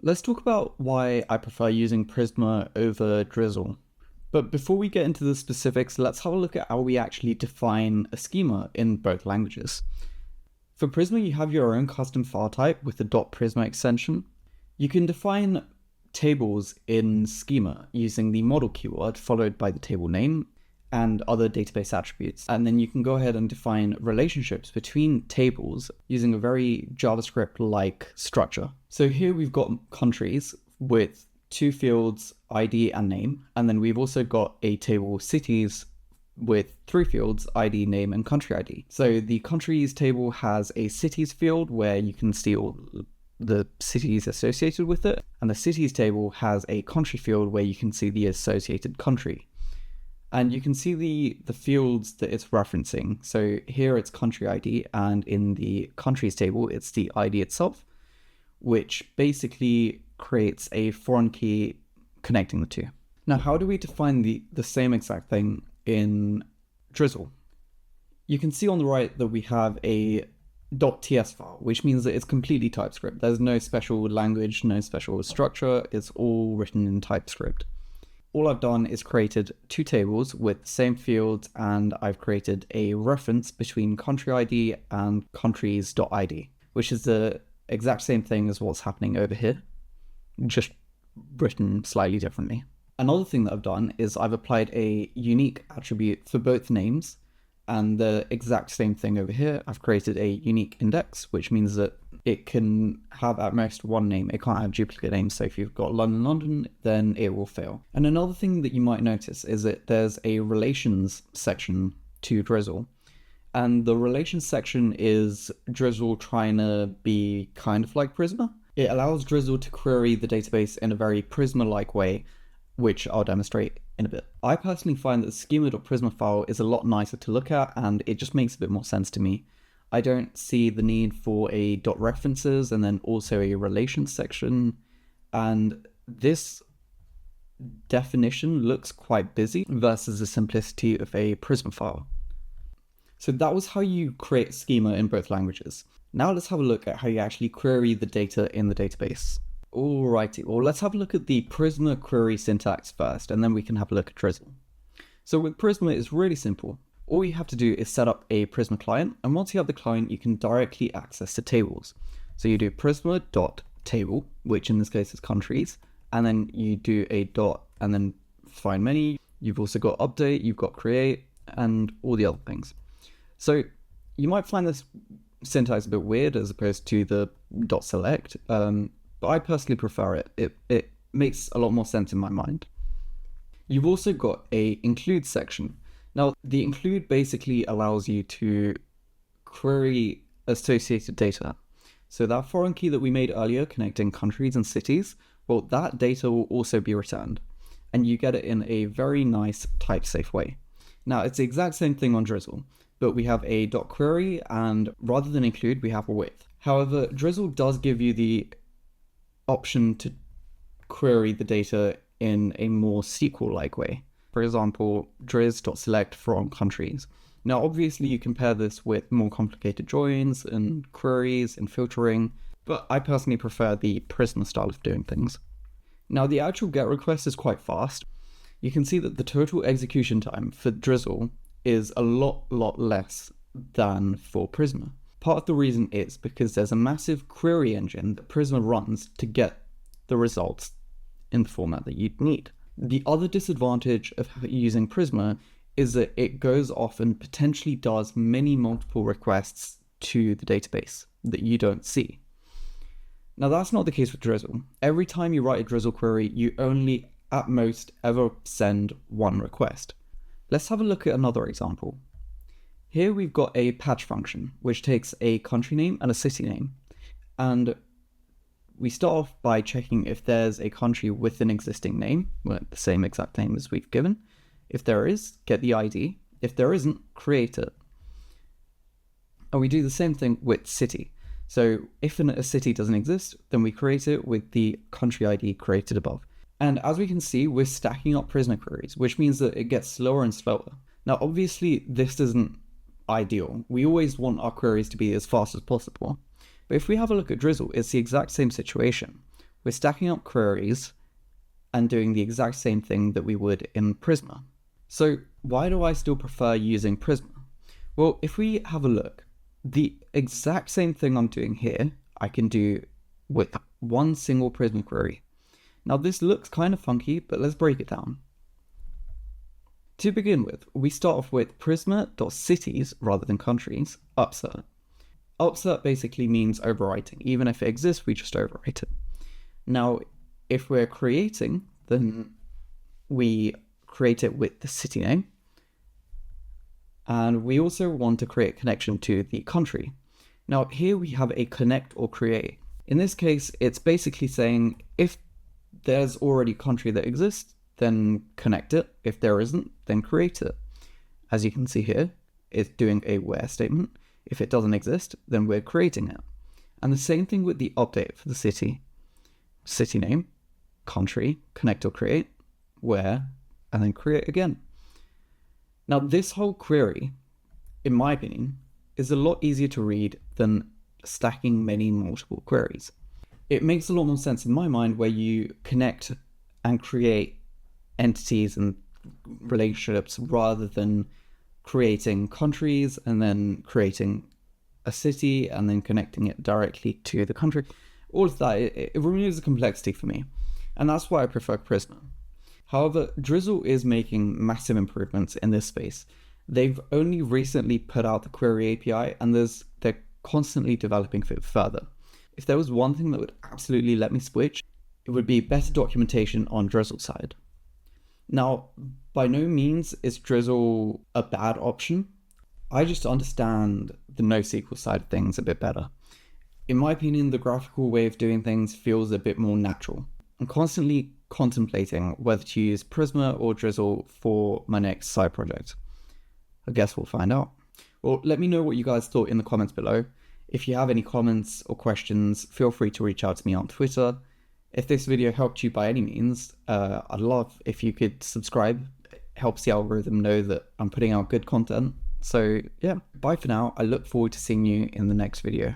Let's talk about why I prefer using Prisma over Drizzle. But before we get into the specifics, let's have a look at how we actually define a schema in both languages. For Prisma, you have your own custom file type with the .prisma extension. You can define tables in schema using the model keyword followed by the table name and other database attributes. And then you can go ahead and define relationships between tables using a very JavaScript-like structure. So here we've got countries with two fields, ID and name. And then we've also got a table cities with three fields, ID, name, and country ID. So the countries table has a cities field where you can see all the cities associated with it. And the cities table has a country field where you can see the associated country. And you can see the fields that it's referencing. So here it's country ID, and in the countries table, it's the ID itself, which basically creates a foreign key connecting the two. Now, how do we define the same exact thing in Drizzle? You can see on the right that we have a .ts file, which means that it's completely TypeScript. There's no special language, no special structure. It's all written in TypeScript. All I've done is created two tables with the same fields, and I've created a reference between country ID and countries.id, which is the exact same thing as what's happening over here, just written slightly differently. Another thing that I've done is I've applied a unique attribute for both names, and the exact same thing over here. I've created a unique index, which means that it can have at most one name. It can't have duplicate names. So if you've got London, London, then it will fail. And another thing that you might notice is that there's a relations section to Drizzle. And the relations section is Drizzle trying to be kind of like Prisma. It allows Drizzle to query the database in a very Prisma-like way, which I'll demonstrate in a bit. I personally find that the schema.prisma file is a lot nicer to look at, and it just makes a bit more sense to me. I don't see the need for a .references and then also a relations section, and this definition looks quite busy versus the simplicity of a Prisma file. So that was how you create a schema in both languages. Now let's have a look at how you actually query the data in the database. Alrighty, well let's have a look at the Prisma query syntax first, and then we can have a look at Drizzle. So with Prisma, it's really simple. All you have to do is set up a Prisma client, and once you have the client, you can directly access the tables. So you do prisma.table, which in this case is countries, and then you do a dot and then find many. You've also got update, you've got create, and all the other things. So you might find this syntax a bit weird as opposed to the dot select, but I personally prefer it. It makes a lot more sense in my mind. You've also got a include section. Now, the include basically allows you to query associated data. So that foreign key that we made earlier connecting countries and cities, well, that data will also be returned, and you get it in a very nice typesafe way. Now, it's the exact same thing on Drizzle, but we have a .query, and rather than include, we have a with. However, Drizzle does give you the option to query the data in a more SQL-like way. For example, drizz.select from countries. Now, obviously, you compare this with more complicated joins and queries and filtering, but I personally prefer the Prisma style of doing things. Now, the actual GET request is quite fast. You can see that the total execution time for Drizzle is a lot less than for Prisma. Part of the reason is because there's a massive query engine that Prisma runs to get the results in the format that you'd need. The other disadvantage of using Prisma is that it goes off and potentially does multiple requests to the database that you don't see. Now, that's not the case with Drizzle. Every time you write a Drizzle query, you only at most ever send one request. Let's have a look at another example. Here we've got a patch function, which takes a country name and a city name. And we start off by checking if there's a country with an existing name, well, the same exact name as we've given. If there is, get the ID. If there isn't, create it. And we do the same thing with city. So if a city doesn't exist, then we create it with the country ID created above. And as we can see, we're stacking up Prisma queries, which means that it gets slower and slower. Now, obviously, this isn't ideal. We always want our queries to be as fast as possible. But if we have a look at Drizzle, it's the exact same situation. We're stacking up queries and doing the exact same thing that we would in Prisma. So why do I still prefer using Prisma? Well, if we have a look, the exact same thing I'm doing here, I can do with one single Prisma query. Now this looks kind of funky, but let's break it down. To begin with, we start off with prisma.cities rather than countries, upsert. Upsert basically means overwriting. Even if it exists, we just overwrite it. Now, if we're creating, then we create it with the city name. And we also want to create a connection to the country. Now, here we have a connect or create. In this case, it's basically saying if there's already a country that exists, then connect it. If there isn't, then create it. As you can see here, it's doing a where statement. If it doesn't exist, then we're creating it. And the same thing with the update for the city. City name, country, connect or create, where, and then create again. Now this whole query, in my opinion, is a lot easier to read than stacking many multiple queries. It makes a lot more sense in my mind where you connect and create entities and relationships rather than creating countries and then creating a city and then connecting it directly to the country. All of that, it removes the complexity for me. And that's why I prefer Prisma. However, Drizzle is making massive improvements in this space. They've only recently put out the query API and they're constantly developing it further. If there was one thing that would absolutely let me switch, it would be better documentation on Drizzle's side. Now, by no means is Drizzle a bad option. I just understand the NoSQL side of things a bit better. In my opinion, the graphical way of doing things feels a bit more natural. I'm constantly contemplating whether to use Prisma or Drizzle for my next side project. I guess we'll find out. Well, let me know what you guys thought in the comments below. If you have any comments or questions, feel free to reach out to me on Twitter. If this video helped you by any means, I'd love if you could subscribe. It helps the algorithm know that I'm putting out good content. So yeah, bye for now. I look forward to seeing you in the next video.